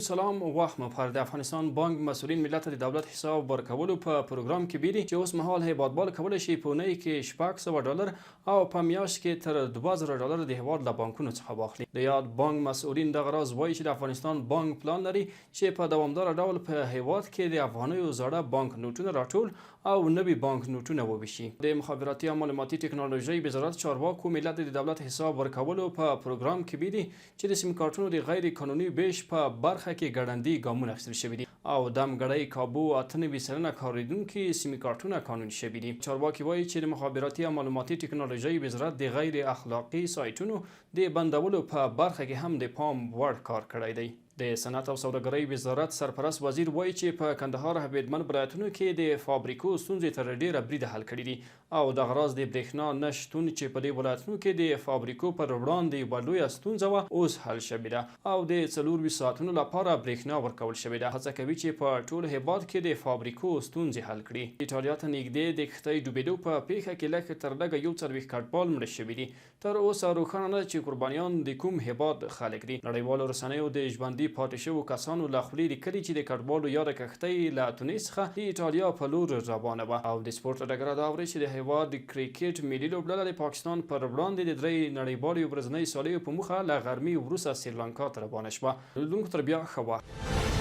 سلام وخت مو پر د افغانستان بانک مسولین ملت د دولت حساب ورکولو په پروګرام کې بیري چې اوس مهال هیوادوال کولی شي په اونۍ کې $600 او په میاشت کې تر $2000 د هیواد له بانکونو څخه واخلي. د یاد بانک مسولین دغه راز وایي چې د افغانستان بانک پلان لري چې په دوامدار ډول په هیواد کې د افغانیو زړه بانک نوټونه راټول او نوي بانک نوټونه وویشي. د مخابراتي او معلوماتي ټکنالوژي وزارت چارواکو ملت د دولت حساب ورکولو په پروګرام کې بیري چې د سیم کارتونو د غیر قانوني بیش په برخه کې ګړندي ګامونه اخیستل شوي دي او دمګړۍ کابو 98% کاریدونکي سیمې کارتونه قانوني شوي دي. چارواکي وایي چې د مخابراتي او معلوماتي ټکنالوژي وزارت د غیر اخلاقي سایټونو د بندولو په برخه کې هم د پام وړ کار کړی دی. د صنعت او سوداګرۍ وزارت سرپرست وزیر وایي چې په کندهار او هلمند ولایتونو کې د فابریکو ستونزې تر ډیره بریده حل کړي دي او دغه راز د برېښنا نشتون چې په دې ولایتونو کې د فابریکو پر وړاندې یوه لویه ستونزه وه اوس حل شوې ده او د 24 ساعتونو لپاره برېښنا ورکول شوې ده. هڅه کوي چې په ټول هیواد کې د فابریکو ستونزې حل کړي. ایټالیا ته نږدې د کښتۍ ډوبېدو په پیښه کې لږ تر لږه 40 کډوال مړه شوي دي. تر اوسه روښانه نه چې قربانیان د کوم هیواد خلک دي. نړیوالو رسنیو د ژوندي پاتې شوو کسانو له خولې لیکلي چې د کډوالو یاده کښتۍ له تونس څخه د ایټالیا په لور روانه وه. او د سپورټ له ډګره دا اورئ چې د هیواد د کرکټ ملي لوبډله د پاکستان پر وړاندې د 3 نړیوالو ورځنیو سیالیو په موخه له غرمې وروسته سریلانکا ته روانه شوه. لیدونکو تر بیا ښه وخت.